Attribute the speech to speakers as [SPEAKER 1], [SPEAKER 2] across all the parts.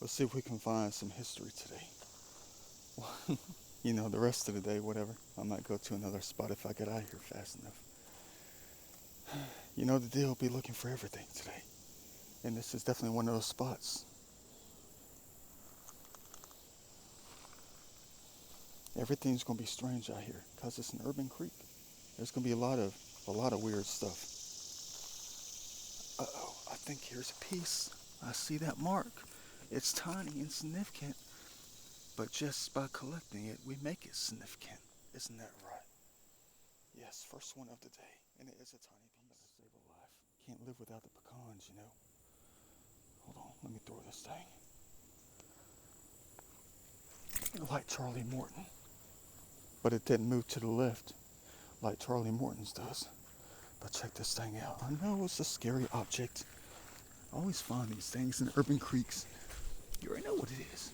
[SPEAKER 1] Let's see if we can find some history today. You know, the rest of the day, whatever. I might go to another spot if I get out of here fast enough. You know the deal, be looking for everything today. And this is definitely one of those spots. Everything's gonna be strange out here because it's an urban creek. There's gonna be a lot of weird stuff. Uh-oh, I think here's a piece. I see that mark. It's tiny, insignificant, but just by collecting it, we make it significant. Isn't that right? Yes, first one of the day, and it is a tiny piece. Better save a life. Can't live without the pecans, you know. Hold on, let me throw this thing. Like Charlie Morton, but it didn't move to the left like Charlie Morton's does. But check this thing out. I know it's a scary object. I always find these things in urban creeks. You already know what it is.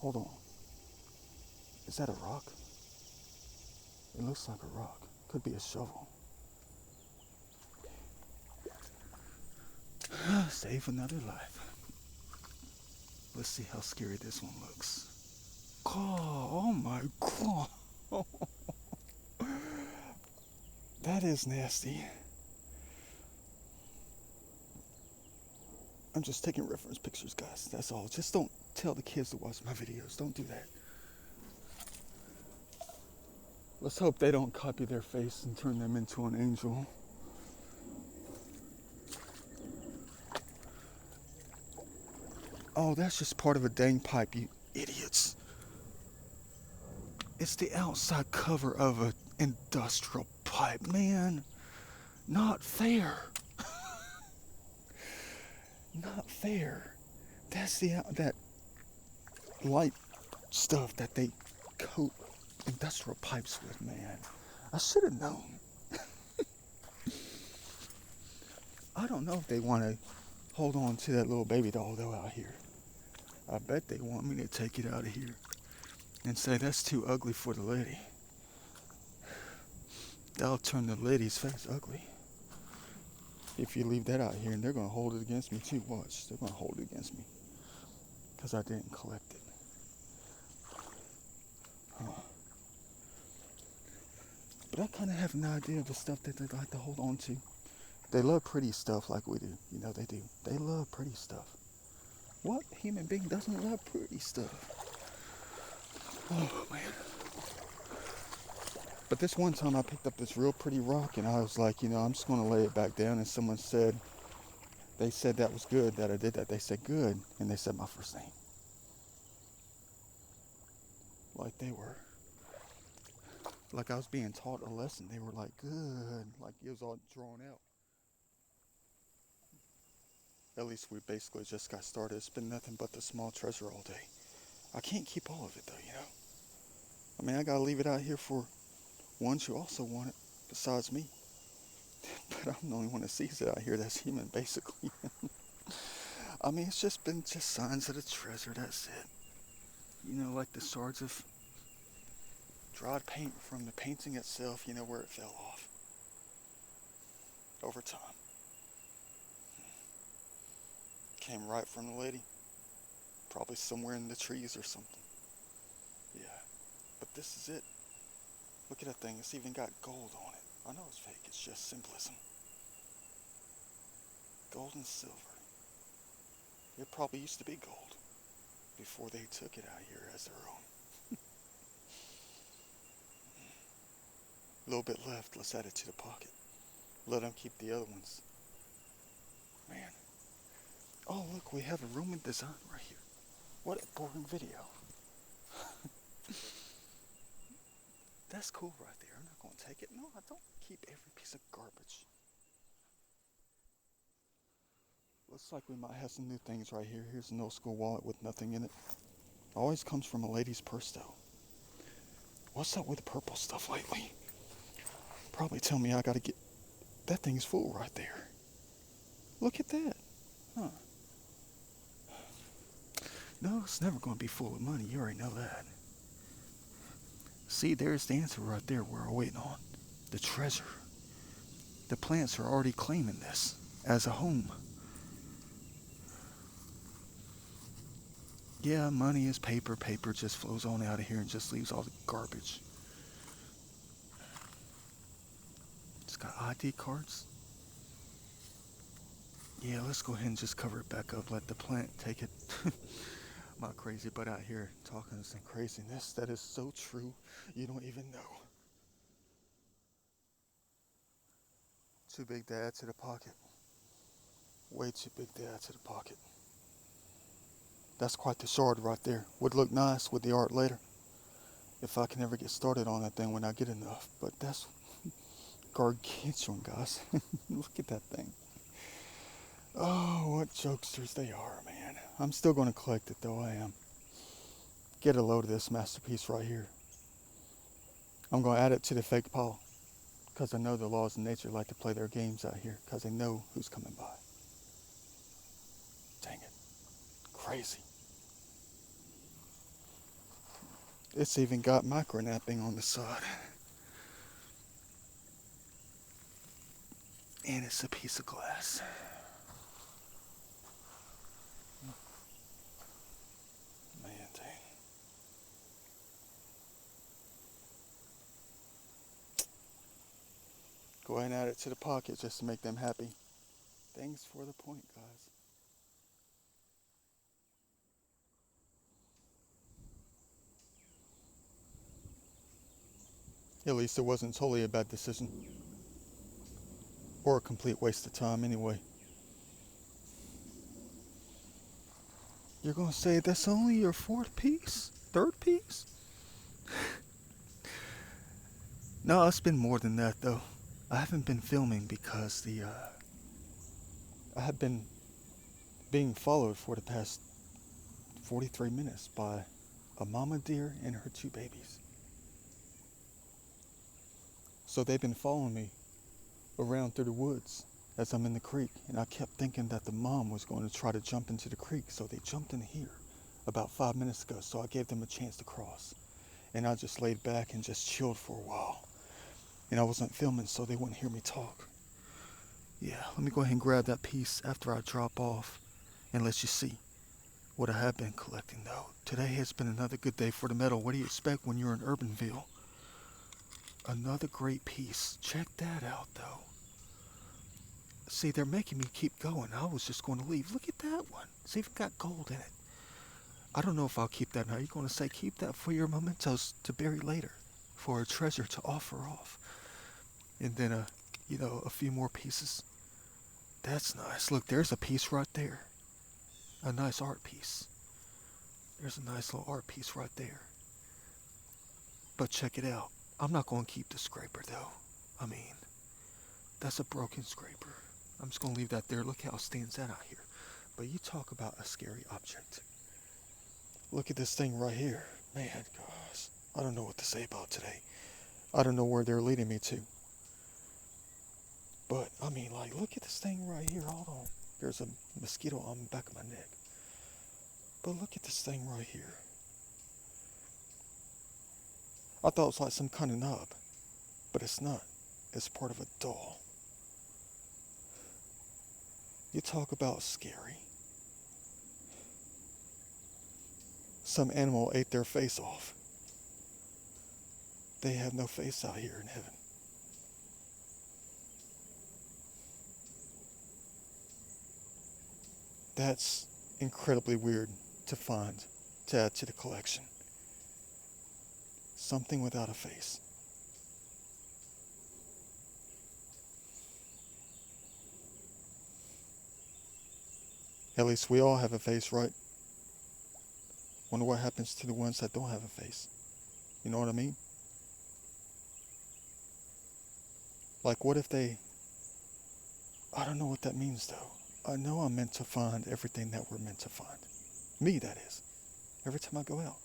[SPEAKER 1] Hold on. Is that a rock? It looks like a rock. Could be a shovel. Save another life. Let's see how scary this one looks. Oh my god. That is nasty. I'm just taking reference pictures, guys. That's all. Just don't tell the kids to watch my videos. Don't do that. Let's hope they don't copy their face and turn them into an angel. Oh, that's just part of a dang pipe, you idiots. It's the outside cover of an industrial pipe, man. Not fair. Not fair. That's that light stuff that they coat industrial pipes with, man. I should have known. I don't know if they want to hold on to that little baby doll though out here. I bet they want me to take it out of here and say that's too ugly for the lady. That'll turn the lady's face ugly. If you leave that out here, and they're going to hold it against me too. Watch, they're going to hold it against me because I didn't collect it. Huh. But I kind of have an idea of the stuff that they like to hold on to. They love pretty stuff like we do. You know they do. They love pretty stuff. What human being doesn't love pretty stuff? Oh, man. But this one time I picked up this real pretty rock and I was like, I'm just going to lay it back down. And someone said, they said that was good that I did that. They said good. And they said my first name. Like they were. Like I was being taught a lesson. They were like, good. Like it was all drawn out. At least we basically just got started. It's been nothing but the small treasure all day. I can't keep all of it though, I mean, I gotta leave it out here for ones who also want it, besides me. But I'm the only one that sees it out here that's human, basically. I mean, it's just been just signs of the treasure, that's it. Like the shards of dried paint from the painting itself, where it fell off. Over time. Came right from the lady. Probably somewhere in the trees or something. Yeah. But this is it. Look at that thing. It's even got gold on it. I know it's fake. It's just symbolism. Gold and silver. It probably used to be gold before they took it out here as their own. A little bit left. Let's add it to the pocket. Let them keep the other ones. Man. Oh, look. We have a Roman design right here. What a boring video. That's cool right there. I'm not going to take it. No, I don't keep every piece of garbage. Looks like we might have some new things right here. Here's an old school wallet with nothing in it. Always comes from a lady's purse though. What's up with the purple stuff lately? Probably tell me I gotta get... That thing's full right there. Look at that. Huh. No, it's never going to be full of money. You already know that. See, there's the answer right there we're waiting on. The treasure. The plants are already claiming this as a home. Yeah, money is paper. Paper just flows on out of here and just leaves all the garbage. It's got ID cards. Yeah, let's go ahead and just cover it back up. Let the plant take it. My crazy butt out here talking some craziness that is so true you don't even know. Too big to add to the pocket. Way too big to add to the pocket. That's quite the shard right there. Would look nice with the art later. If I can ever get started on that thing when I get enough. But that's gargantuan, guys. Look at that thing. Oh, what jokesters they are, man. I'm still going to collect it, though. I am. Get a load of this masterpiece right here. I'm going to add it to the fake pile. Because I know the laws of nature like to play their games out here. Because they know who's coming by. Dang it. Crazy. It's even got micro-napping on the side. And it's a piece of glass. Man, dang. Go ahead and add it to the pocket just to make them happy. Thanks for the point, guys. At least it wasn't totally a bad decision. Or a complete waste of time anyway. You're going to say that's only your fourth piece? Third piece? No, it's been more than that though. I haven't been filming because I have been being followed for the past 43 minutes by a mama deer and her two babies. So they've been following me around through the woods as I'm in the creek, and I kept thinking that the mom was going to try to jump into the creek, so they jumped in here about 5 minutes ago, so I gave them a chance to cross. And I just laid back and just chilled for a while. And I wasn't filming, so they wouldn't hear me talk. Yeah, let me go ahead and grab that piece after I drop off and let you see what I have been collecting, though. Today has been another good day for the metal. What do you expect when you're in Urbanville? Another great piece. Check that out, though. See, they're making me keep going. I was just going to leave. Look at that one. It's even got gold in it. I don't know if I'll keep that now. You're going to say keep that for your mementos to bury later, for a treasure to offer off. And then, a few more pieces. That's nice. Look, there's a piece right there. A nice art piece. There's a nice little art piece right there. But check it out. I'm not going to keep the scraper, though. I mean, that's a broken scraper. I'm just going to leave that there. Look how it stands out here. But you talk about a scary object. Look at this thing right here. Man, gosh. I don't know what to say about today. I don't know where they're leading me to. But, I mean, look at this thing right here. Hold on. There's a mosquito on the back of my neck. But look at this thing right here. I thought it was like some kind of knob. But it's not. It's part of a doll. You talk about scary. Some animal ate their face off. They have no face out here in heaven. That's incredibly weird to find, to add to the collection. Something without a face. At least we all have a face, right? Wonder what happens to the ones that don't have a face. You know what I mean? Like, what if they... I don't know what that means, though. I know I'm meant to find everything that we're meant to find. Me, that is. Every time I go out.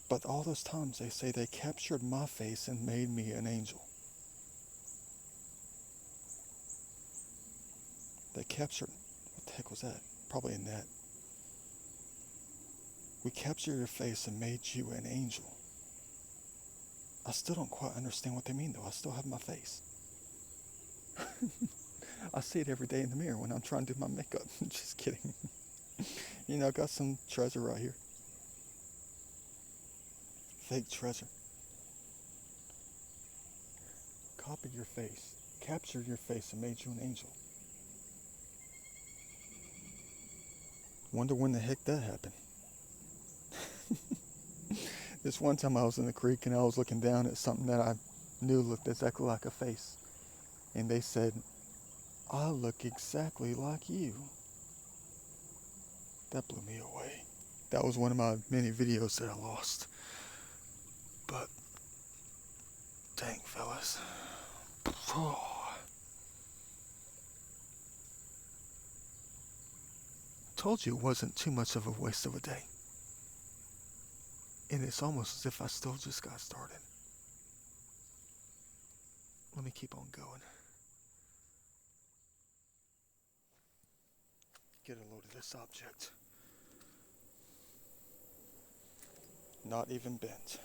[SPEAKER 1] But all those times they say they captured my face and made me an angel. They captured... What the heck was that? Probably a net. We captured your face and made you an angel. I still don't quite understand what they mean, though. I still have my face. I see it every day in the mirror when I'm trying to do my makeup. Just kidding. You know, I got some treasure right here. Fake treasure. Copied your face, captured your face, and made you an angel. Wonder when the heck that happened. This one time I was in the creek and I was looking down at something that I knew looked exactly like a face. And they said, I look exactly like you. That blew me away. That was one of my many videos that I lost. But, dang fellas. Told you it wasn't too much of a waste of a day. And it's almost as if I still just got started. Let me keep on going. Get a load of this object. Not even bent.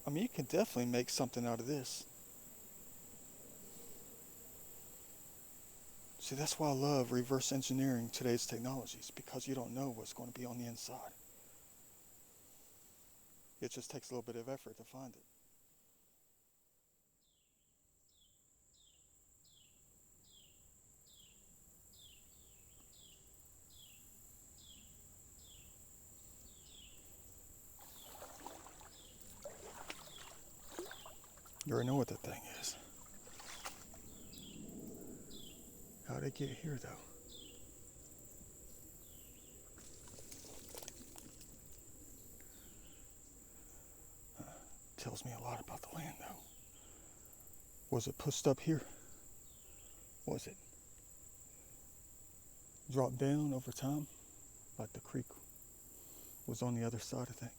[SPEAKER 1] I mean, you can definitely make something out of this. See, that's why I love reverse engineering today's technologies, because you don't know what's going to be on the inside. It just takes a little bit of effort to find it. You already know what that thing is. How'd it get here, though? Tells me a lot about the land, though. Was it pushed up here? Was it dropped down over time, like the creek was on the other side of things?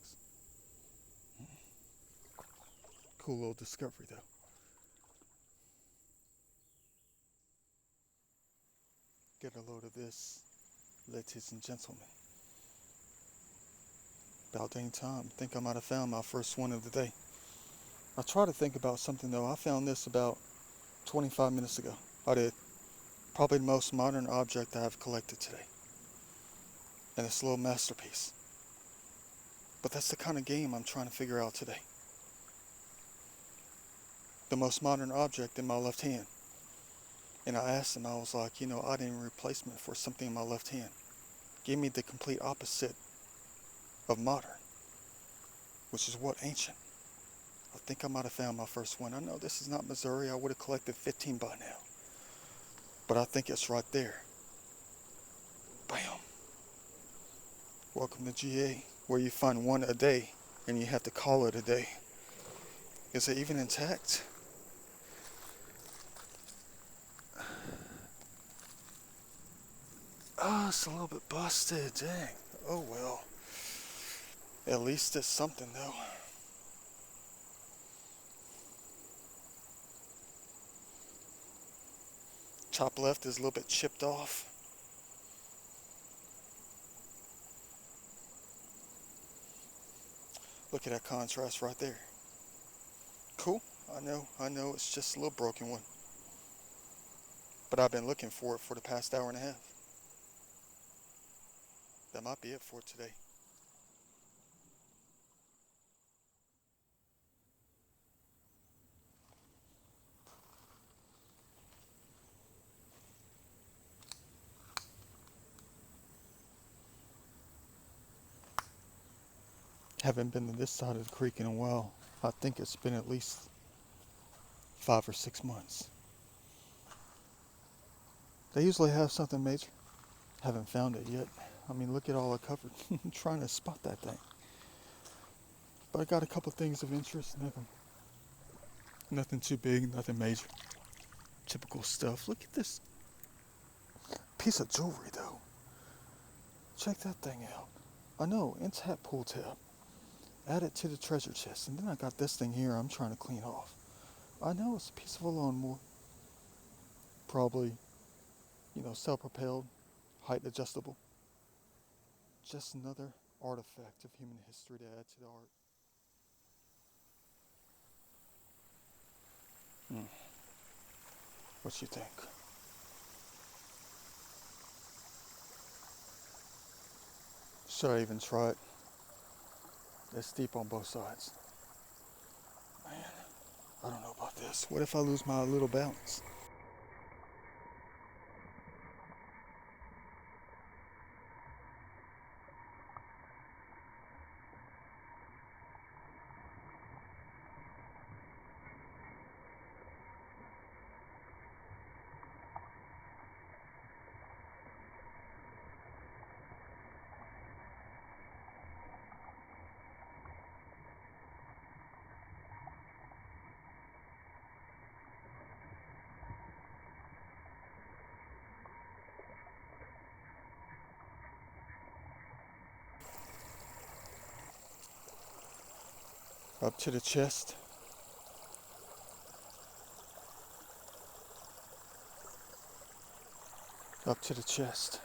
[SPEAKER 1] Cool little discovery, though. Get a load of this, ladies and gentlemen. About dang time. I think I might have found my first one of the day. I try to think about something, though. I found this about 25 minutes ago. I did. Probably the most modern object I have collected today. And it's a little masterpiece. But that's the kind of game I'm trying to figure out today. The most modern object in my left hand. And I asked him, I was like, I need a replacement for something in my left hand. Give me the complete opposite of modern, which is what? Ancient. I think I might have found my first one. I know this is not Missouri. I would have collected 15 by now. But I think it's right there. Bam. Welcome to GA, where you find one a day and you have to call it a day. Is it even intact? Oh, it's a little bit busted. Dang. Oh well. At least it's something, though. Top left is a little bit chipped off. Look at that contrast right there. Cool. I know it's just a little broken one. But I've been looking for it for the past hour and a half. That might be it for today. Haven't been to this side of the creek in a while. I think it's been at least 5 or 6 months. They usually have something major. Haven't found it yet. I mean, look at all I covered. I'm trying to spot that thing. But I got a couple things of interest. Nothing too big, nothing major. Typical stuff. Look at this piece of jewelry, though. Check that thing out. I know, intact pull tab. Add it to the treasure chest. And then I got this thing here I'm trying to clean off. I know it's a piece of a lawnmower. Probably, self-propelled, height adjustable. Just another artifact of human history to add to the art. What you think? Should I even try it? It's deep on both sides. Man, I don't know about this. What if I lose my little balance? Up to the chest. Up to the chest.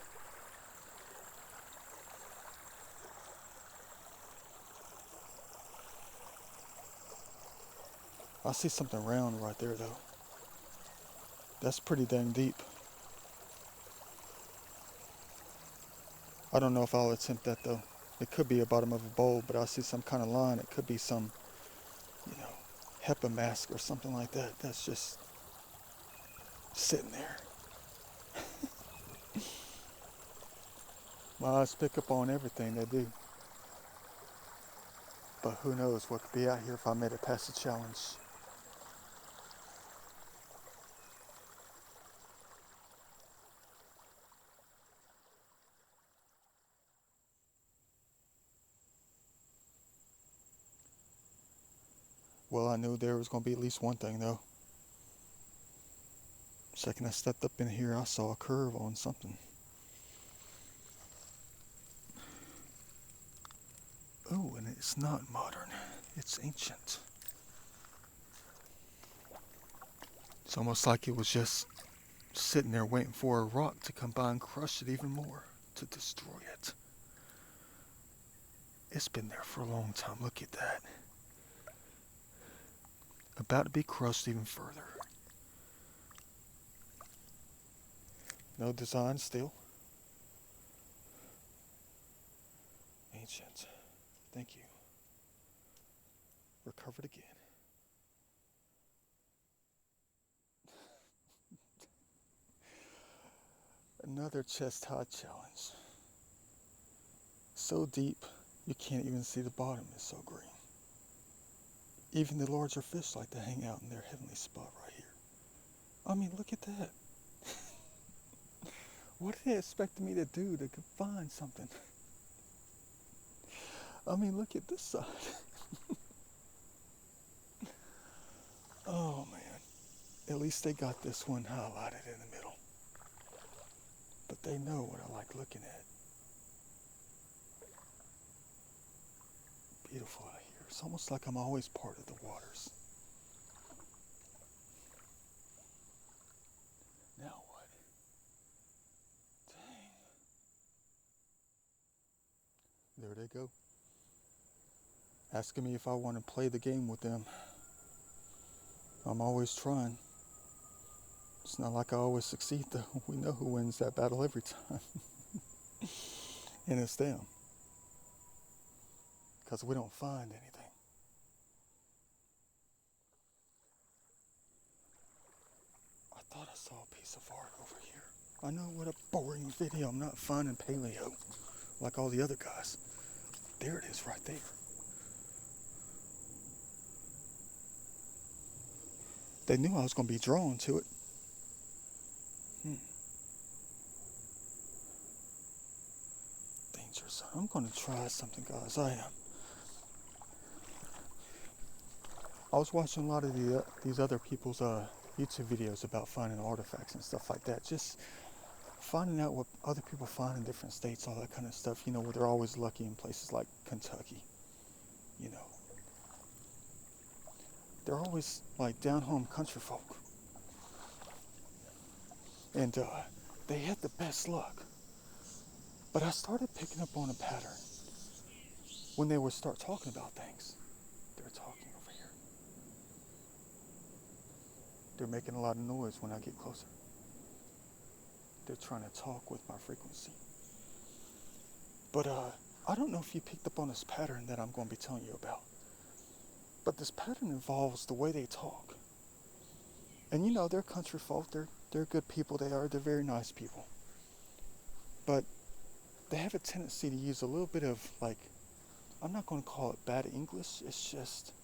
[SPEAKER 1] I see something round right there though. That's pretty dang deep. I don't know if I'll attempt that though. It could be a bottom of a bowl, but I see some kind of line. It could be some, HEPA mask or something like that. That's just sitting there. My eyes pick up on everything they do. But who knows what could be out here if I made it past the challenge. Well, I knew there was going to be at least one thing though. Second I stepped up in here, I saw a curve on something. Oh, and it's not modern. It's ancient. It's almost like it was just sitting there waiting for a rock to come by and crush it even more, to destroy it. It's been there for a long time. Look at that. About to be crushed even further. No design still. Ancient. Thank you. Recovered again. Another chest high challenge. So deep, you can't even see the bottom. It's so green. Even the larger fish like to hang out in their heavenly spot right here. I mean, look at that. What did they expect me to do to find something? I mean, look at this side. Oh, man. At least they got this one highlighted in the middle. But they know what I like looking at. Beautiful out here. It's almost like I'm always part of the waters. Now what? Dang. There they go. Asking me if I want to play the game with them. I'm always trying. It's not like I always succeed though. We know who wins that battle every time. And it's them. Because we don't find anything. I thought I saw a piece of art over here. I know, what a boring video. I'm not finding paleo like all the other guys. There it is right there. They knew I was going to be drawn to it. Danger zone. I'm going to try something, guys. I am. I was watching a lot of these other people's YouTube videos about finding artifacts and stuff like that. Just finding out what other people find in different states, all that kind of stuff. Where they're always lucky in places like Kentucky. They're always like down home country folk. And they had the best luck. But I started picking up on a pattern. When they would start talking about things, they're talking over here. They're making a lot of noise when I get closer. They're trying to talk with my frequency. But I don't know if you picked up on this pattern that I'm going to be telling you about. But this pattern involves the way they talk. And you know, they're country folk. They're good people. They're very nice people. But they have a tendency to use a little bit of, like, I'm not going to call it bad English. It's just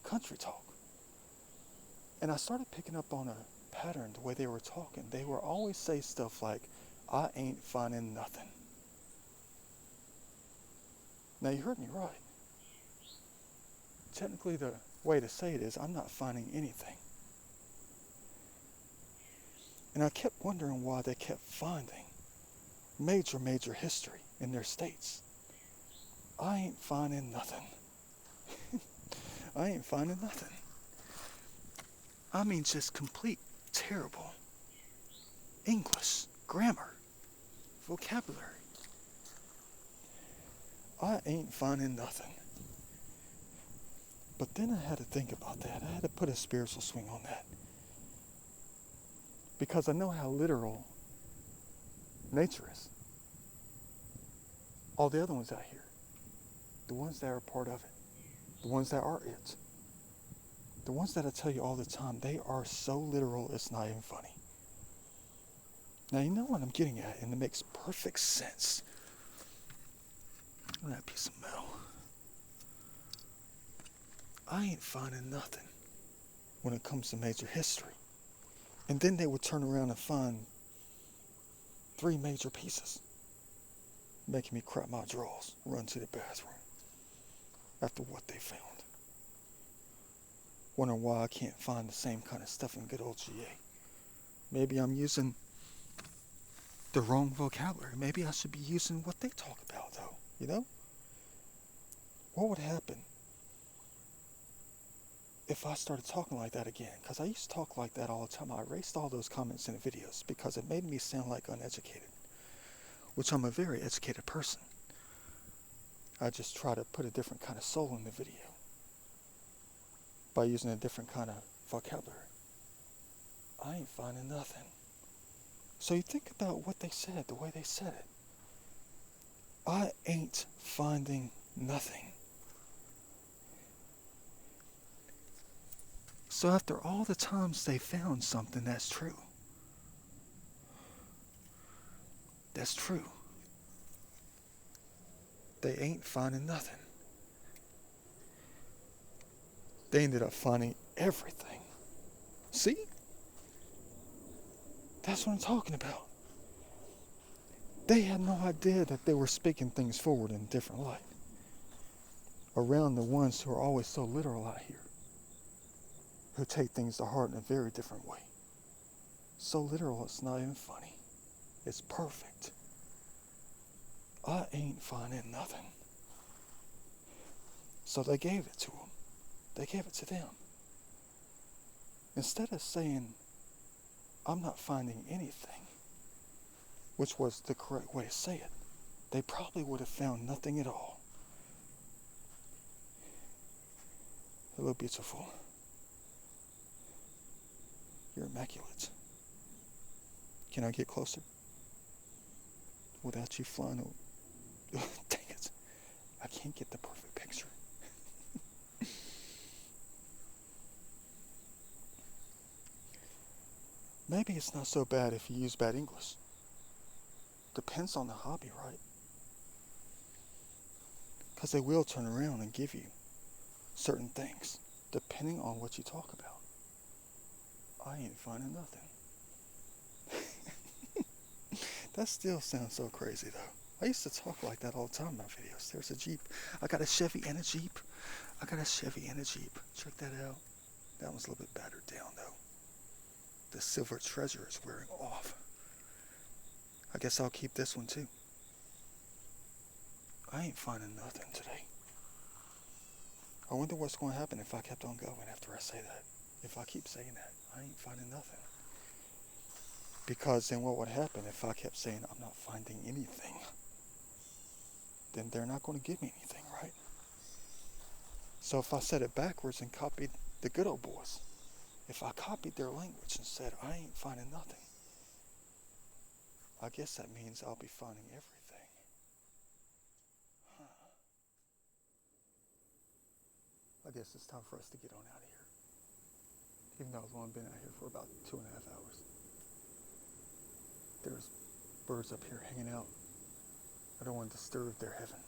[SPEAKER 1] country talk. And I started picking up on a pattern, the way they were talking. They would always say stuff like, I ain't finding nothing. Now, you heard me right. Technically, the way to say it is, I'm not finding anything. And I kept wondering why they kept finding major history in their states. I ain't finding nothing. I ain't finding nothing. I mean, just complete terrible English, grammar, vocabulary. I ain't finding nothing. But then I had to think about that. I had to put a spiritual swing on that. Because I know how literal nature is. All the other ones out here, the ones that are part of it, the ones that are it, the ones that I tell you all the time, they are so literal it's not even funny. Now you know what I'm getting at, and it makes perfect sense. Look at that piece of metal. I ain't finding nothing when it comes to major history. And then they would turn around and find 3 major pieces, making me crap my drawers, run to the bathroom after what they found. Wondering why I can't find the same kind of stuff in good old GA. Maybe I'm using the wrong vocabulary. Maybe I should be using what they talk about, though, you know? What would happen if I started talking like that again? Because I used to talk like that all the time. I erased all those comments in the videos because it made me sound like uneducated, which I'm a very educated person. I just try to put a different kind of soul in the video by using a different kind of vocabulary. I ain't finding nothing. So you think about what they said, the way they said it. I ain't finding nothing. So after all the times they found something that's true, they ain't finding nothing. They ended up finding everything. See? That's what I'm talking about. They had no idea that they were speaking things forward in a different light. Around the ones who are always so literal out here, who take things to heart in a very different way. So literal it's not even funny. It's perfect. I ain't finding nothing. So they gave it to them. They gave it to them. Instead of saying, I'm not finding anything, which was the correct way to say it, they probably would have found nothing at all. Hello, beautiful. You're immaculate. Can I get closer? Without you flying over. Dang it. I can't get the perfect picture. Maybe it's not so bad if you use bad English. Depends on the hobby, right? Because they will turn around and give you certain things, depending on what you talk about. I ain't finding nothing. That still sounds so crazy, though. I used to talk like that all the time in my videos. There's a Jeep. I got a Chevy and a Jeep. Check that out. That one's a little bit battered down, though. The silver treasure is wearing off. I guess I'll keep this one, too. I ain't finding nothing today. I wonder what's going to happen if I kept on going after I say that. If I keep saying that, I ain't finding nothing. Because then what would happen if I kept saying I'm not finding anything? then they're not going to give me anything, right? So if I said it backwards and copied the good old boys, if I copied their language and said, I ain't finding nothing, I guess that means I'll be finding everything. Huh. I guess it's time for us to get on out of here. Even though I've only been out here for about 2.5 hours. There's birds up here hanging out. I don't want to disturb their heaven.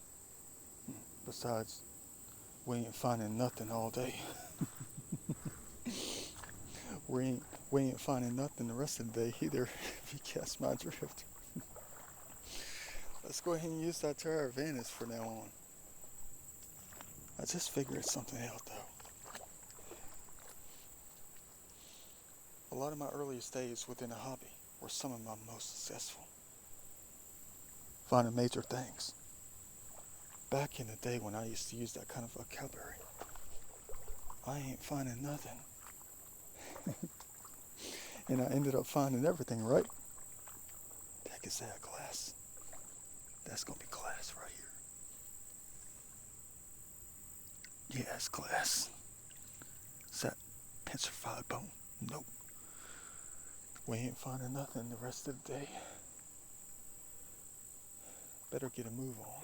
[SPEAKER 1] Besides, we ain't finding nothing all day. we ain't finding nothing the rest of the day either, if you catch my drift. Let's go ahead and use that to our advantage for now on. I just figured something out though. A lot of my earliest days within a hobby were some of my most successful. Finding major things. Back in the day when I used to use that kind of vocabulary, I ain't finding nothing. And I ended up finding everything, right? Heck is that, glass? That's gonna be glass right here. Yeah, it's glass. Is that petrified bone? Nope. We ain't finding nothing the rest of the day. Better get a move on.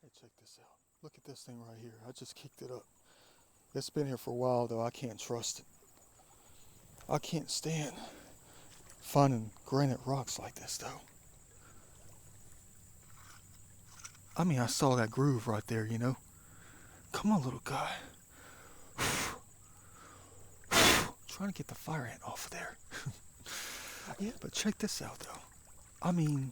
[SPEAKER 1] Hey, check this out. Look at this thing right here. I just kicked it up. It's been here for a while, though. I can't trust it. I can't stand finding granite rocks like this, though. I mean, I saw that groove right there, you know? Come on, little guy. Trying to get the fire ant off of there. Yeah, but check this out, though. I mean,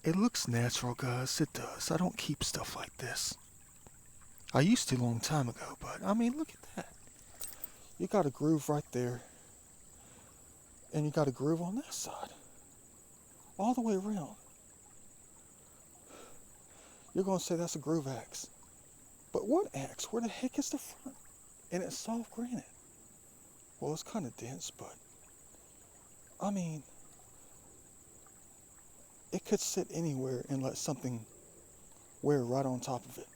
[SPEAKER 1] it looks natural, guys. It does. I don't keep stuff like this. I used to a long time ago, but I mean, look at that. You got a groove right there. And you got a groove on that side. All the way around. You're going to say that's a groove axe. But what axe? Where the heck is the front? And it's soft granite. Well, it's kind of dense, but I mean, it could sit anywhere and let something wear right on top of it.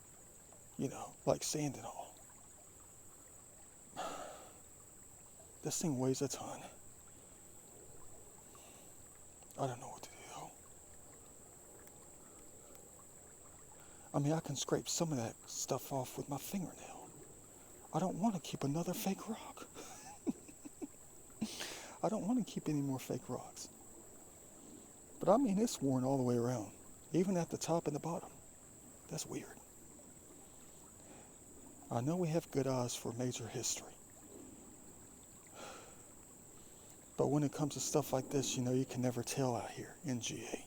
[SPEAKER 1] You know, like sand and all. This thing weighs a ton. I don't know what to do though. I mean, I can scrape some of that stuff off with my fingernail. I don't want to keep another fake rock. I don't want to keep any more fake rocks. But I mean, it's worn all the way around, even at the top and the bottom. That's weird. I know we have good eyes for major history. But when it comes to stuff like this, you know, you can never tell out here in GA.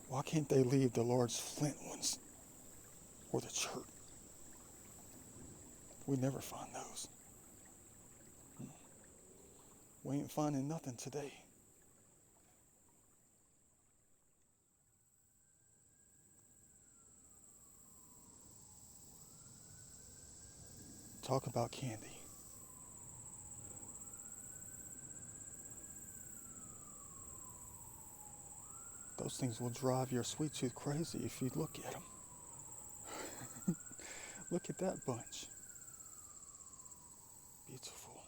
[SPEAKER 1] Why can't they leave the large flint ones? Or the chert? We never find those. We ain't finding nothing today. Talk about candy. Those things will drive your sweet tooth crazy if you look at them. Look at that bunch. Beautiful.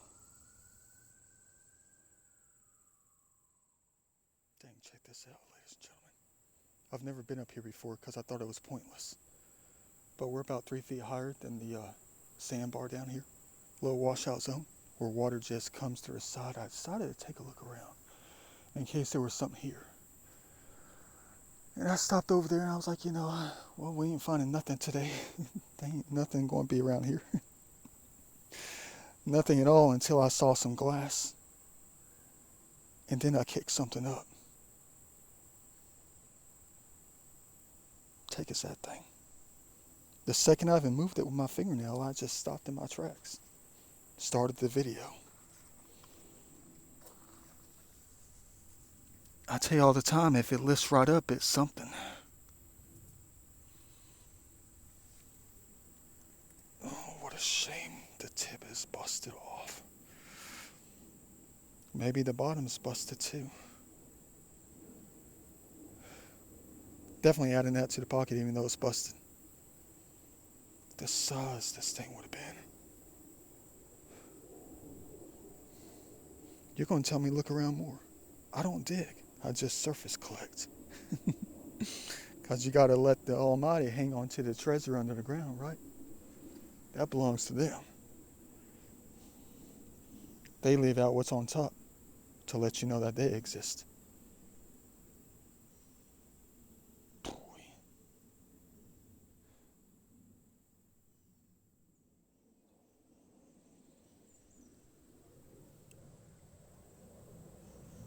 [SPEAKER 1] Dang, check this out, ladies and gentlemen. I've never been up here before because I thought it was pointless. But we're about 3 feet higher than the sandbar down here. Little washout zone where water just comes to the side. I decided to take a look around in case there was something here. And I stopped over there and I was like, well, we ain't finding nothing today. There ain't nothing going to be around here. Nothing at all until I saw some glass. And then I kicked something up. Take us that thing. The second I even moved it with my fingernail, I just stopped in my tracks. Started the video. I tell you all the time, if it lifts right up, it's something. Oh, what a shame the tip is busted off. Maybe the bottom's busted too. Definitely adding that to the pocket even though it's busted. The size this thing would have been. You're going to tell me look around more. I don't dig. I just surface collect. Because you got to let the Almighty hang on to the treasure under the ground, right? That belongs to them. They leave out what's on top to let you know that they exist. Boy.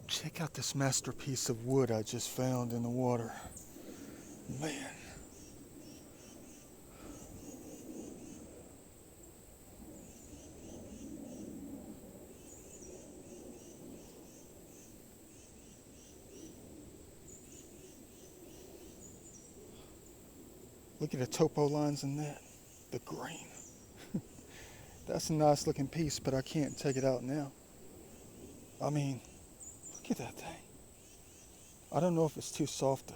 [SPEAKER 1] Check out this masterpiece of wood I just found in the water. Man. Look at the topo lines in that. The grain. That's a nice looking piece, but I can't take it out now. I mean, look at that thing. I don't know if it's too soft to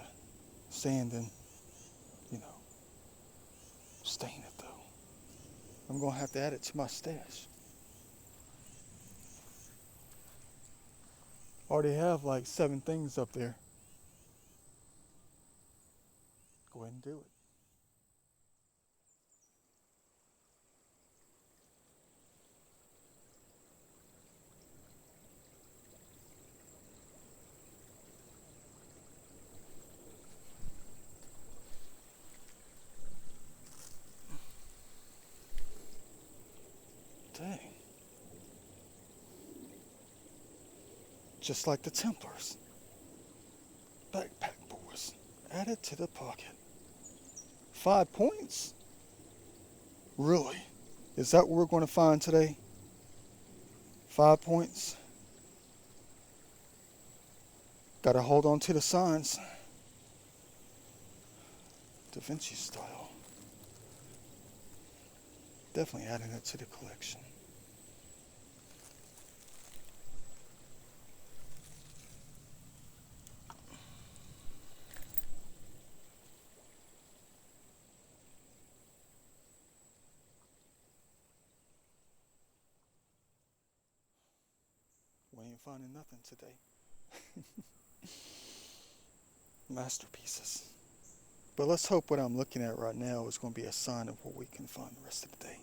[SPEAKER 1] sand and, stain it though. I'm going to have to add it to my stash. Already have like 7 things up there. Go ahead and do it. Dang. Just like the Templars. Backpack boys. Added to the pocket. 5 points? Really? Is that what we're going to find today? 5 points? Gotta hold on to the signs. Da Vinci style. Definitely adding it to the collection. We ain't finding nothing today. Masterpieces. But let's hope what I'm looking at right now is going to be a sign of what we can find the rest of the day.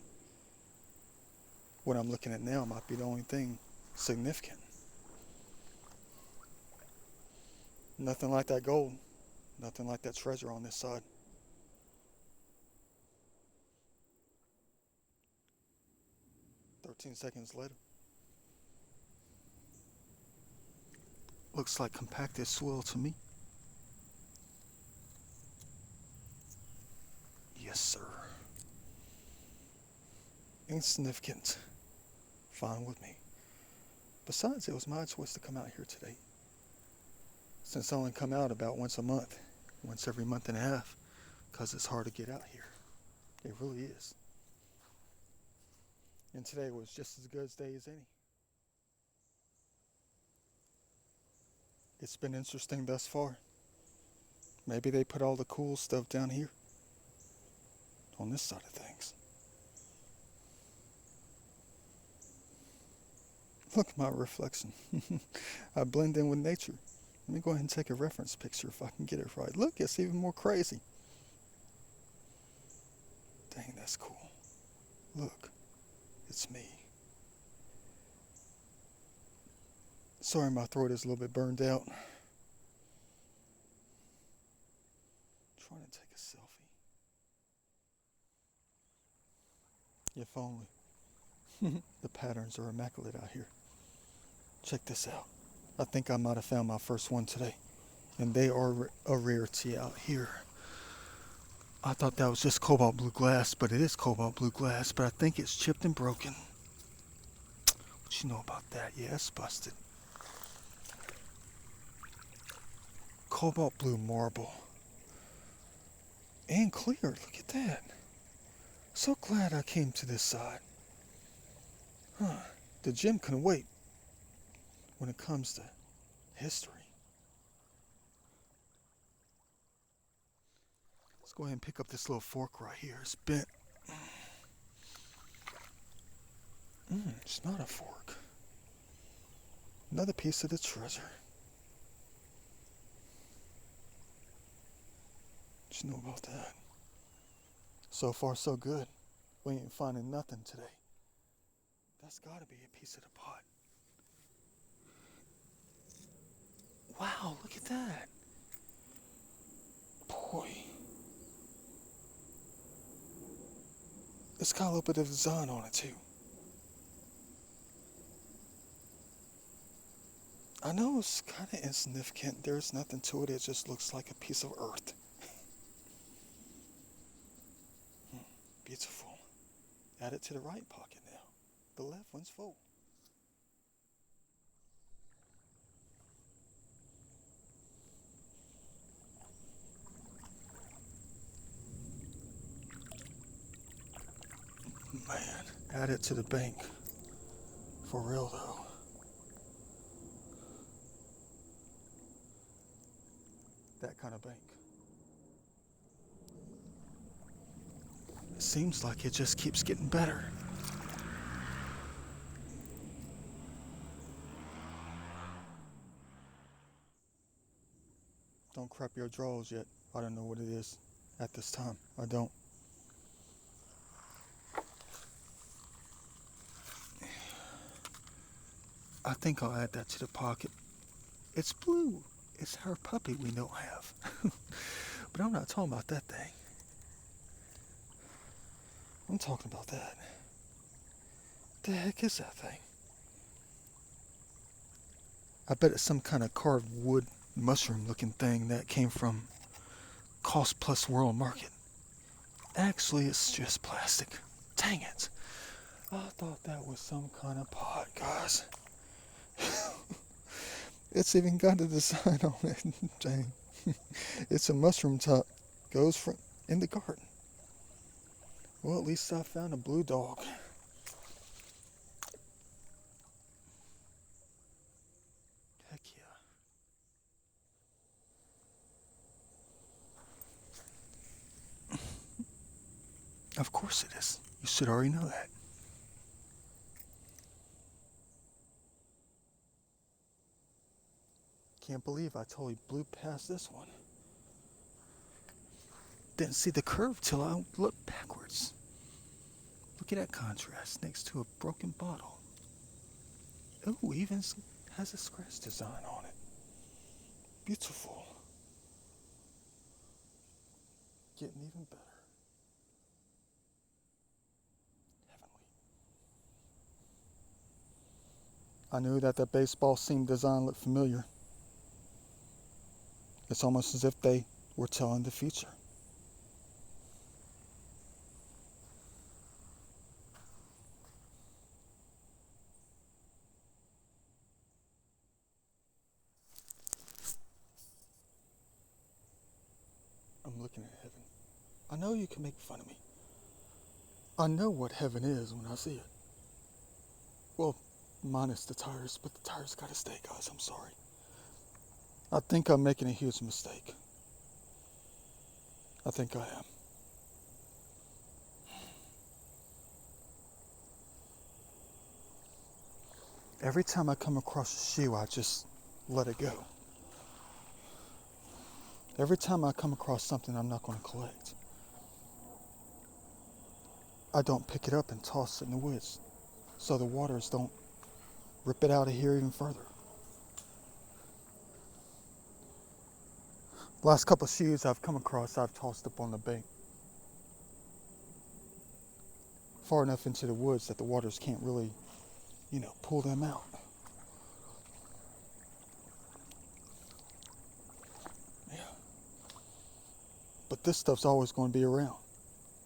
[SPEAKER 1] What I'm looking at now might be the only thing significant. Nothing like that gold. Nothing like that treasure on this side. "13 seconds later. Looks like compacted soil to me. Yes, sir. Insignificant. Fine with me. Besides, it was my choice to come out here today. Since I only come out about once a month, once every month and a half, because it's hard to get out here. It really is. And today was just as good a day as any. It's been interesting thus far. Maybe they put all the cool stuff down here, on this side of things. Look at my reflection. I blend in with nature. Let me go ahead and take a reference picture if I can get it right. Look, it's even more crazy. Dang, that's cool. Look, it's me. Sorry, my throat is a little bit burned out. If only. The patterns are immaculate out here. Check this out. I think I might have found my first one today. And they are a rarity out here. I thought that was just cobalt blue glass, but it is cobalt blue glass, but I think it's chipped and broken. What you know about that? Yeah, it's busted. Cobalt blue marble. And clear, look at that. So glad I came to this side. Huh. The gym can wait when it comes to history. Let's go ahead and pick up this little fork right here. It's bent. It's not a fork. Another piece of the treasure. What you know about that? So far, so good. We ain't finding nothing today. That's gotta be a piece of the pot. Wow, look at that. Boy. It's got a little bit of design on it too. I know it's kind of insignificant. There's nothing to it. It just looks like a piece of earth. Beautiful. Add it to the right pocket now. The left one's full. Man, add it to the bank. For real though. That kind of bank. It seems like it just keeps getting better. Don't crap your drawers yet. I don't know what it is at this time. I don't. I think I'll add that to the pocket. It's blue. It's her puppy we don't have. But I'm not talking about that thing. I'm talking about that. What the heck is that thing? I bet it's some kind of carved wood mushroom looking thing that came from Cost Plus World Market. Actually, it's just plastic. Dang it. I thought that was some kind of pot, guys. It's even got a design on it. Dang. It's a mushroom top. Goes from in the garden. Well, at least I found a blue dog. Heck yeah. Of course it is. You should already know that. Can't believe I totally blew past this one. Didn't see the curve till I looked backwards. Look at that contrast next to a broken bottle. Ooh, even has a scratch design on it. Beautiful. Getting even better. Heavenly. I knew that the baseball seam design looked familiar. It's almost as if they were telling the future. I'm looking at heaven. I know you can make fun of me. I know what heaven is when I see it. Well, minus the tires, but the tires gotta stay, guys. I'm sorry. I think I'm making a huge mistake. I think I am. Every time I come across a shoe, I just let it go. Every time I come across something I'm not going to collect, I don't pick it up and toss it in the woods so the waters don't rip it out of here even further. The last couple of shoes I've come across, I've tossed up on the bank. far enough into the woods that the waters can't really, pull them out. Yeah. But this stuff's always going to be around.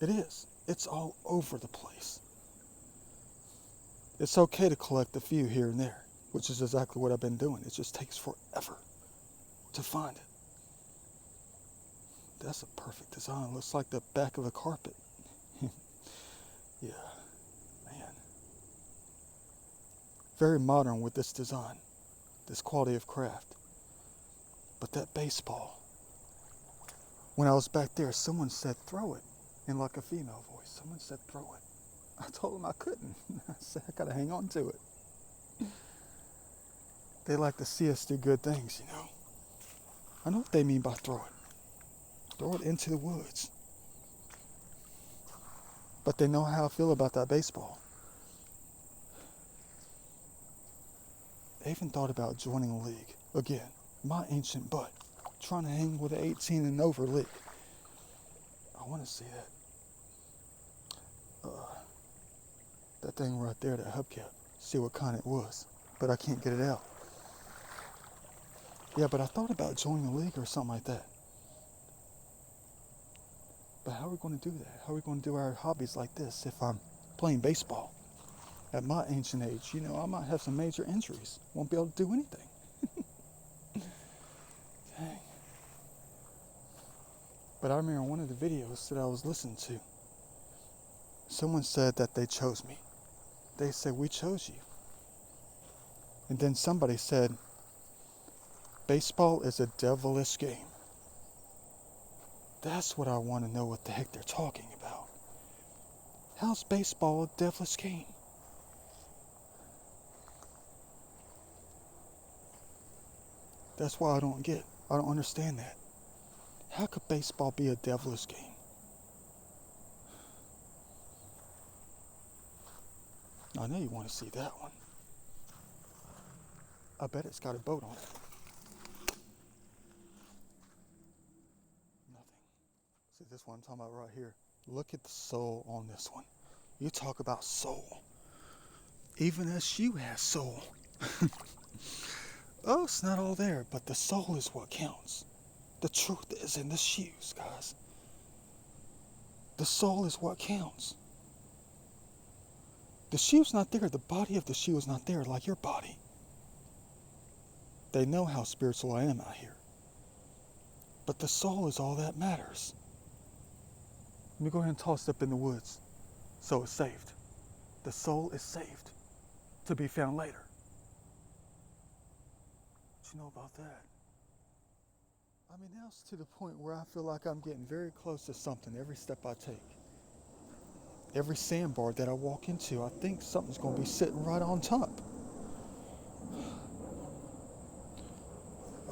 [SPEAKER 1] It is. It's all over the place. It's okay to collect a few here and there, which is exactly what I've been doing. It just takes forever to find it. That's a perfect design. Looks like the back of a carpet. Yeah, man. Very modern with this design, this quality of craft. But that baseball, when I was back there, someone said throw it in like a female voice. Someone said throw it. I told them I couldn't. I said I gotta hang on to it. They like to see us do good things, I know what they mean by throw it. Throw it into the woods. But they know how I feel about that baseball. I even thought about joining a league. Again, my ancient butt. Trying to hang with an 18 and over league. I want to see that. That thing right there, that hubcap. See what kind it was. But I can't get it out. Yeah, but I thought about joining a league or something like that. But how are we going to do that? How are we going to do our hobbies like this if I'm playing baseball? At my ancient age, I might have some major injuries. Won't be able to do anything. Dang. But I remember one of the videos that I was listening to, someone said that they chose me. They said, we chose you. And then somebody said, baseball is a devilish game. That's what I want to know what the heck they're talking about. How's baseball a devilish game? That's why I don't understand that. How could baseball be a devilish game? I know you want to see that one. I bet it's got a boat on it. Nothing. See this one I'm talking about right here. Look at the soul on this one. You talk about soul. Even a shoe has soul. Oh, it's not all there, but the soul is what counts. The truth is in the shoes, guys. The soul is what counts. The shoe's not there. The body of the shoe is not there like your body. They know how spiritual I am out here. But the soul is all that matters. Let me go ahead and toss it up in the woods so it's saved. The soul is saved to be found later. What you know about that? I mean, now it's to the point where I feel like I'm getting very close to something every step I take. Every sandbar that I walk into, I think something's going to be sitting right on top.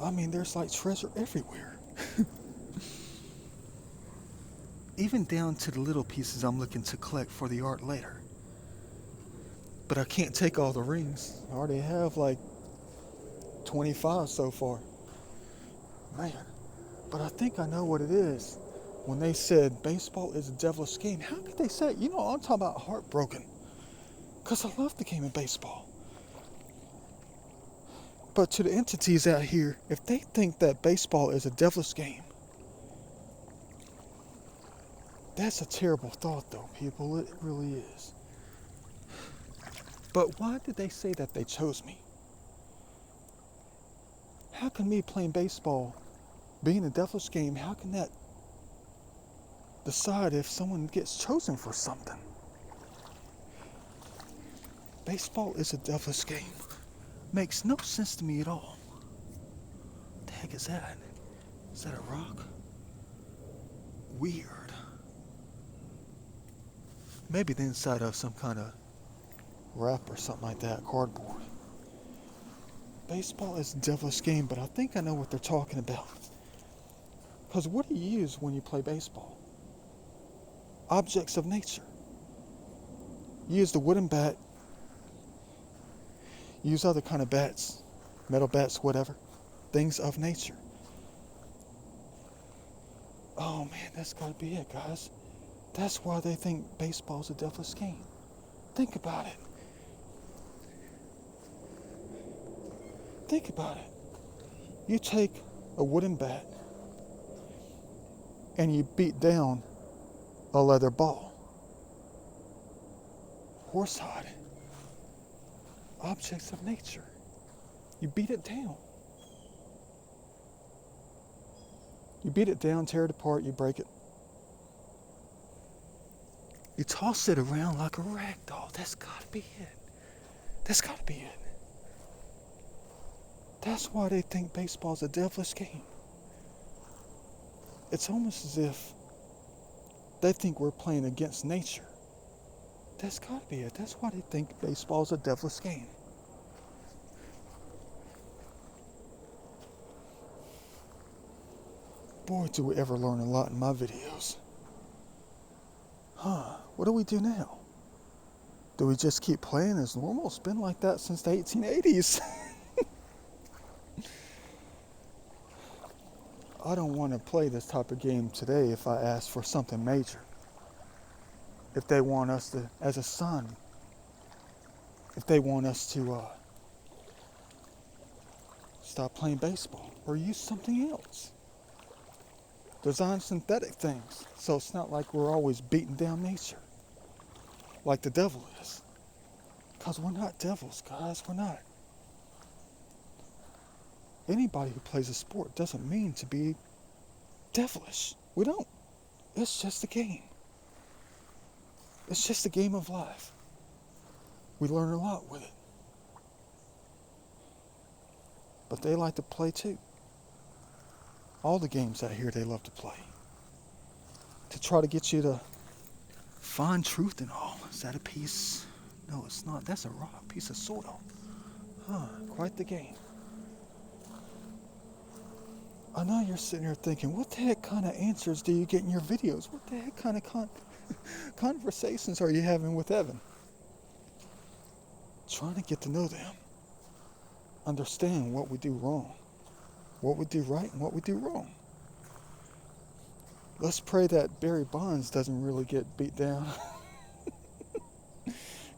[SPEAKER 1] I mean, there's like treasure everywhere. Even down to the little pieces I'm looking to collect for the art later. But I can't take all the rings. I already have like 25 so far. Man, but I think I know what it is. When they said baseball is a devilish game, how could they say it? I'm talking about heartbroken. Because I love the game of baseball. But to the entities out here, if they think that baseball is a devilish game, that's a terrible thought though, people. It really is. But why did they say that they chose me? How can me playing baseball being a devilish game, how can that decide if someone gets chosen for something? Baseball is a devilish game. Makes no sense to me at all. What the heck is that? Is that a rock? Weird. Maybe the inside of some kind of wrap or something like that, cardboard. Baseball is a devilish game, but I think I know what they're talking about. Because what do you use when you play baseball? Objects of nature. You use the wooden bat. You use other kind of bats, metal bats, whatever. Things of nature. Oh man, that's gotta be it, guys. That's why they think baseball's a devil's game. Think about it. Think about it. You take a wooden bat and you beat down a leather ball. Horsehide. Objects of nature. You beat it down. You beat it down, tear it apart, you break it. You toss it around like a rag doll. That's gotta be it. That's gotta be it. That's why they think baseball's a devilish game. It's almost as if they think we're playing against nature. That's gotta be it. That's why they think baseball's a devilish game. Boy, do we ever learn a lot in my videos. What do we do now? Do we just keep playing as normal? It's been like that since the 1880s. I don't want to play this type of game today if I ask for something major. If they want us to, as a son, if they want us to stop playing baseball or use something else. Design synthetic things so it's not like we're always beating down nature like the devil is. Because we're not devils, guys. We're not. Anybody who plays a sport doesn't mean to be devilish. We don't. It's just a game. It's just a game of life. We learn a lot with it. But they like to play too. All the games out here they love to play. To try to get you to find truth and all. Is that a piece? No, it's not. That's a rock, piece of soil. Quite the game. I know you're sitting here thinking, what the heck kind of answers do you get in your videos? What the heck kind of conversations are you having with Evan? Trying to get to know them. Understand what we do wrong. What we do right and what we do wrong. Let's pray that Barry Bonds doesn't really get beat down.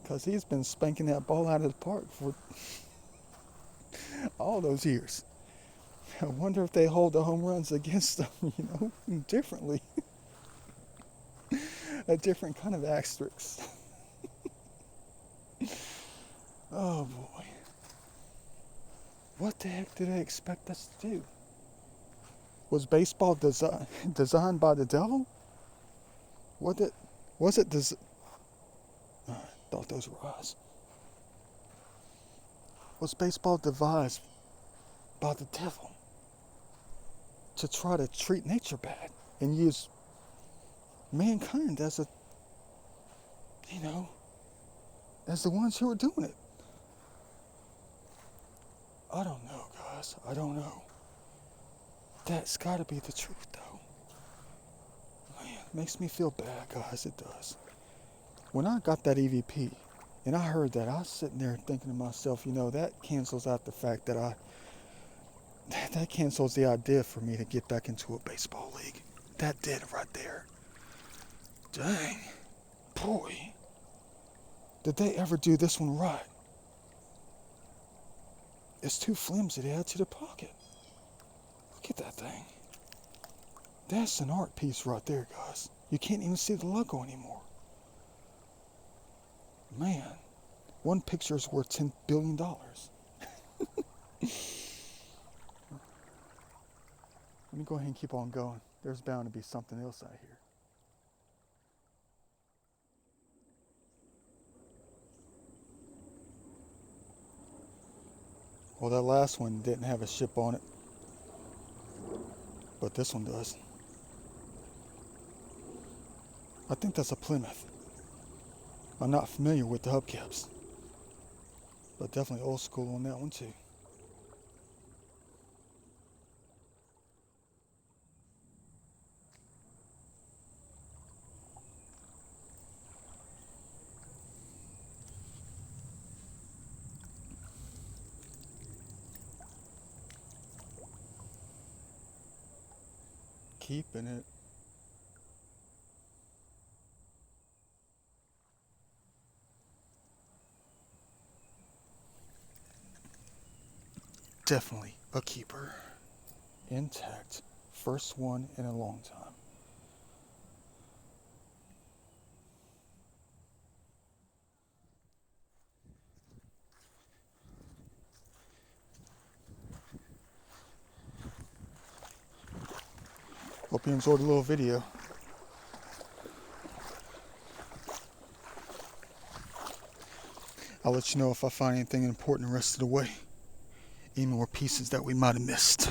[SPEAKER 1] Because he's been spanking that ball out of the park for all those years. I wonder if they hold the home runs against them, differently. A different kind of asterisk. Oh boy. What the heck do they expect us to do? Was baseball designed by the devil? Was it I thought those were eyes. Was baseball devised by the devil to try to treat nature bad and use mankind as as the ones who are doing it? I don't know, guys. I don't know. That's got to be the truth, though. Man, it makes me feel bad, guys. It does. When I got that EVP and I heard that, I was sitting there thinking to myself, that cancels out the fact that that cancels the idea for me to get back into a baseball league. That did right there. Dang. Boy. Did they ever do this one right? It's too flimsy to add to the pocket. Look at that thing. That's an art piece right there, guys. You can't even see the logo anymore. Man, one picture is worth $10 billion. Let me go ahead and keep on going. There's bound to be something else out here. Well, that last one didn't have a ship on it, but this one does. I think that's a Plymouth. I'm not familiar with the hubcaps, but definitely old school on that one too. Keeping it definitely a keeper. Intact. First one in a long time. Hope you enjoyed the little video. I'll let you know if I find anything important the rest of the way. Any more pieces that we might have missed.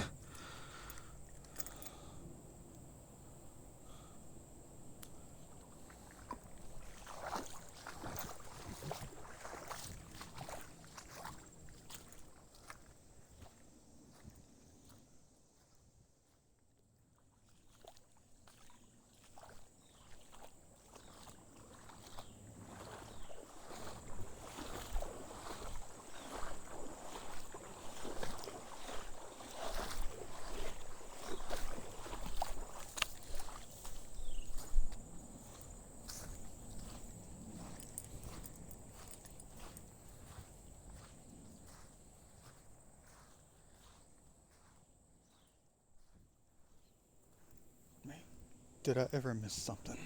[SPEAKER 1] Did I ever miss something?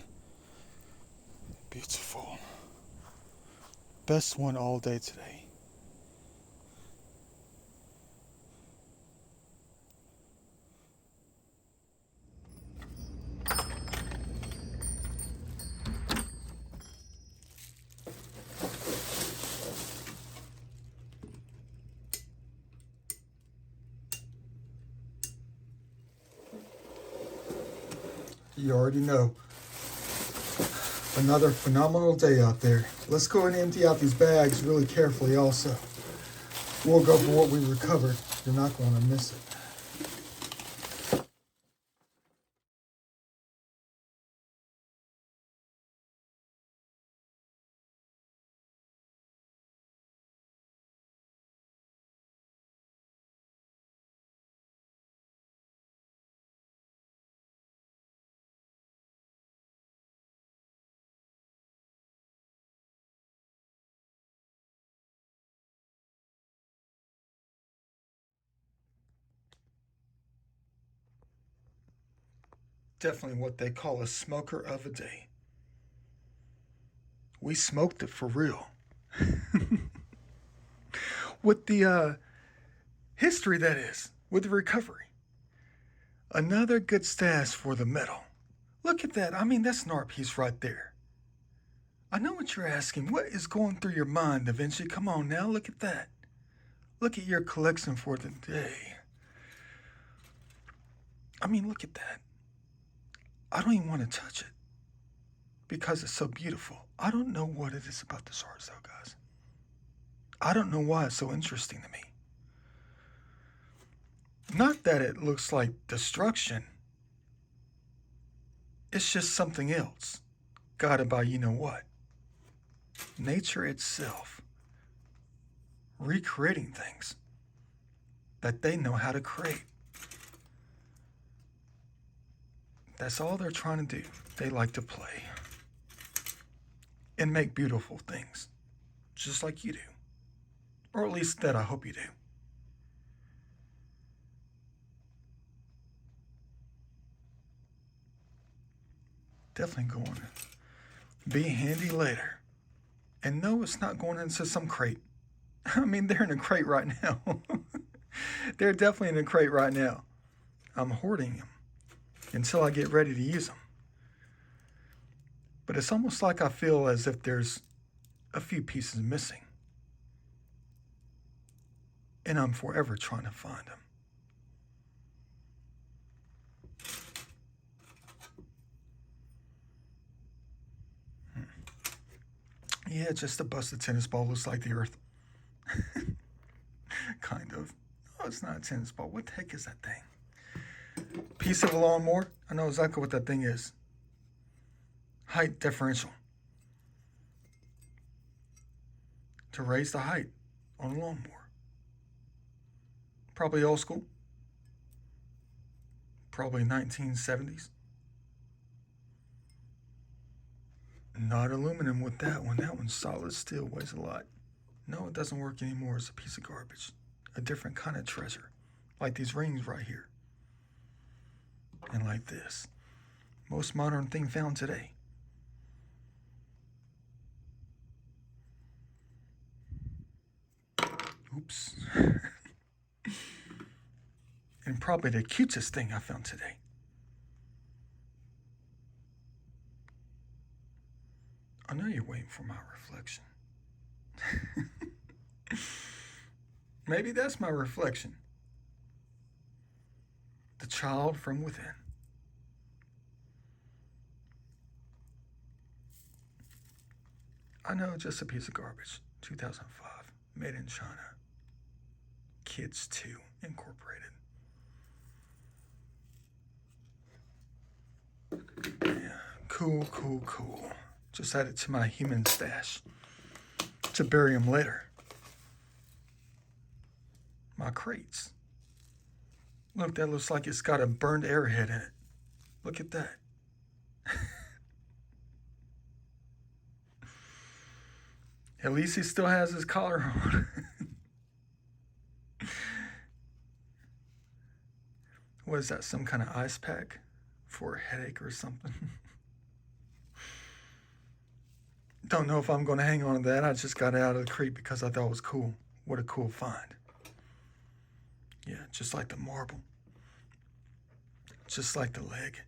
[SPEAKER 1] Beautiful. Best one all day today. You already know. Another phenomenal day out there. Let's go and empty out these bags really carefully also. We'll go for what we recovered. You're not going to miss it. Definitely what they call a smoker of a day. We smoked it for real. With the history, that is, with the recovery. Another good stash for the metal. Look at that. I mean, that's an art piece right there. I know what you're asking. What is going through your mind, Da Vinci? Come on now, look at that. Look at your collection for the day. I mean, look at that. I don't even want to touch it because it's so beautiful. I don't know what it is about this art, though, guys. I don't know why it's so interesting to me. Not that it looks like destruction. It's just something else. Guided by you know what? Nature itself. Recreating things that they know how to create. That's all they're trying to do. They like to play and make beautiful things, just like you do. Or at least that I hope you do. Definitely going to be handy later. And no, it's not going into some crate. I mean, they're in a crate right now. They're definitely in a crate right now. I'm hoarding them until I get ready to use them. But it's almost like I feel as if there's a few pieces missing. And I'm forever trying to find them. Yeah, just a busted tennis ball looks like the earth. Kind of. No, it's not a tennis ball. What the heck is that thing? Piece of a lawnmower? I know exactly what that thing is. Height differential. To raise the height on a lawnmower. Probably old school. Probably 1970s. Not aluminum with that one. That one's solid steel, weighs a lot. No, it doesn't work anymore. It's a piece of garbage. a different kind of treasure, like these rings right here, and like this. Most modern thing found today. Oops. And probably the cutest thing I found today. I know you're waiting for my reflection. Maybe that's my reflection. The child from within. I know, just a piece of garbage. 2005. Made in China. Kids 2 Incorporated. Yeah, cool, cool, cool. Just add it to my human stash to bury them later. My crates. Look, that looks like it's got a burned arrowhead in it. Look at that. At least he still has his collar on. What is that, some kind of ice pack for a headache or something? Don't know if I'm going to hang on to that. I just got it out of the crate because I thought it was cool. What a cool find. Yeah, just like the marble. Just like the leg.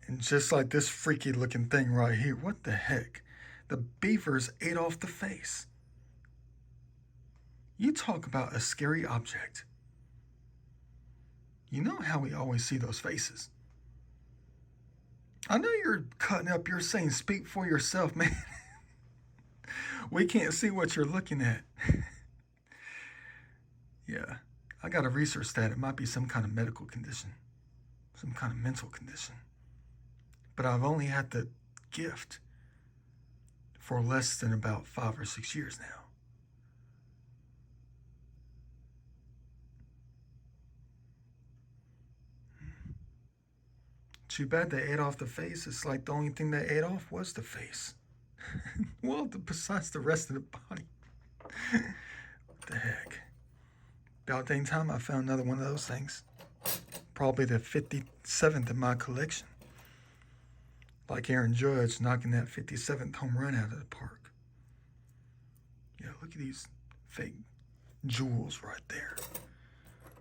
[SPEAKER 1] And just like this freaky looking thing right here. What the heck? The beavers ate off the face. You talk about a scary object. You know how we always see those faces. I know you're cutting up. You're saying speak for yourself, man. We can't see what you're looking at. Yeah, I gotta research that. It might be some kind of medical condition, some kind of mental condition. But I've only had the gift for less than about 5 or 6 years now. Too bad they ate off the face. It's like the only thing they ate off was the face. Well, besides the rest of the body. What the heck? About dang time I found another one of those things. Probably the 57th in my collection. Like Aaron Judge knocking that 57th home run out of the park. Yeah, look at these fake jewels right there.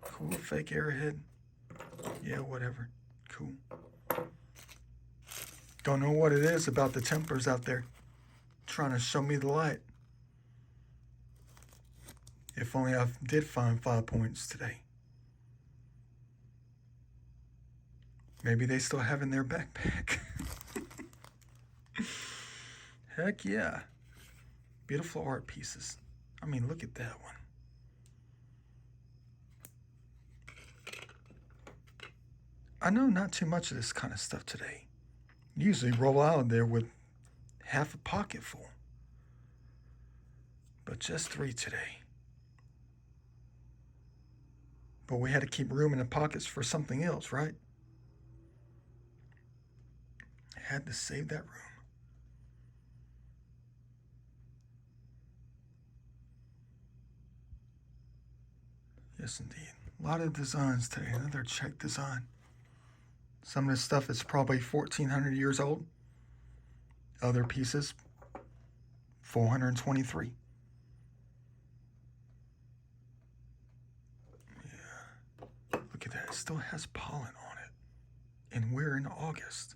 [SPEAKER 1] Cool, fake arrowhead. Yeah, whatever. Cool. Don't know what it is about the Templars out there trying to show me the light. If only I did find 5 points today. Maybe they still have in their backpack. Heck yeah. Beautiful art pieces. I mean, look at that one. I know not too much of this kind of stuff today. Usually roll out of there with half a pocket full. But just 3 today. But we had to keep room in the pockets for something else, right? I had to save that room. Yes, indeed. A lot of designs today. Another Czech design. Some of this stuff is probably 1,400 years old. Other pieces, 423. Yeah. Look at that. It still has pollen on it. And we're in August.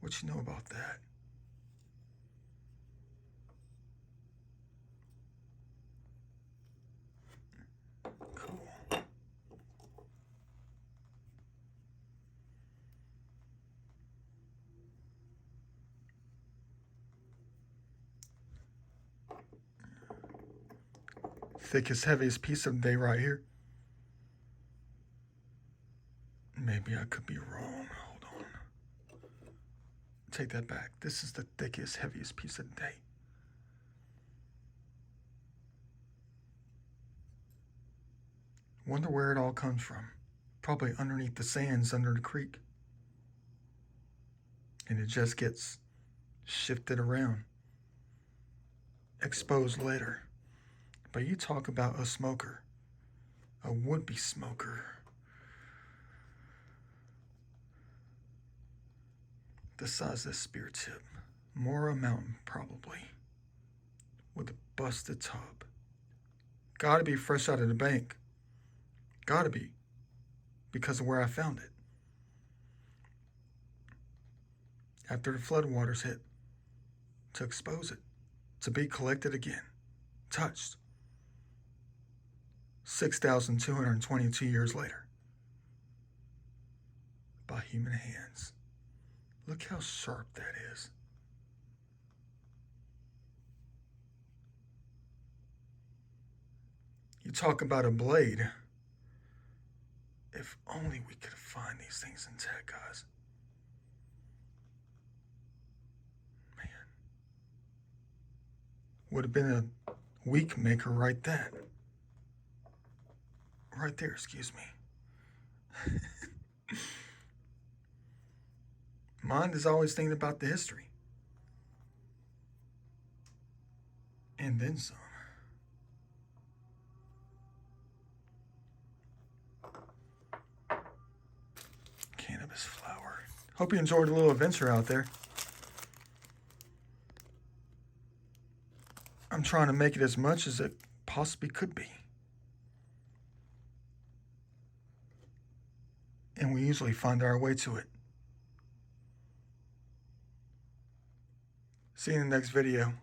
[SPEAKER 1] What you know about that? Cool. Thickest, heaviest piece of the day right here. Maybe I could be wrong. Hold on. Take that back. This is the thickest, heaviest piece of the day. Wonder where it all comes from. Probably underneath the sands under the creek. And it just gets shifted around. Exposed later. But you talk about a smoker, a would-be smoker. The size of this spear tip. Mora Mountain, probably. With a busted top. Gotta be fresh out of the bank. Gotta be. Because of where I found it. After the floodwaters hit. To expose it. To be collected again. Touched. 6,222 years later. By human hands. Look how sharp that is. You talk about a blade. If only we could find these things intact, guys. Man. Would have been a week maker right then. Right there, excuse me. Mind is always thinking about the history. And then some. Cannabis flower. Hope you enjoyed a little adventure out there. I'm trying to make it as much as it possibly could be. And we usually find our way to it. See you in the next video.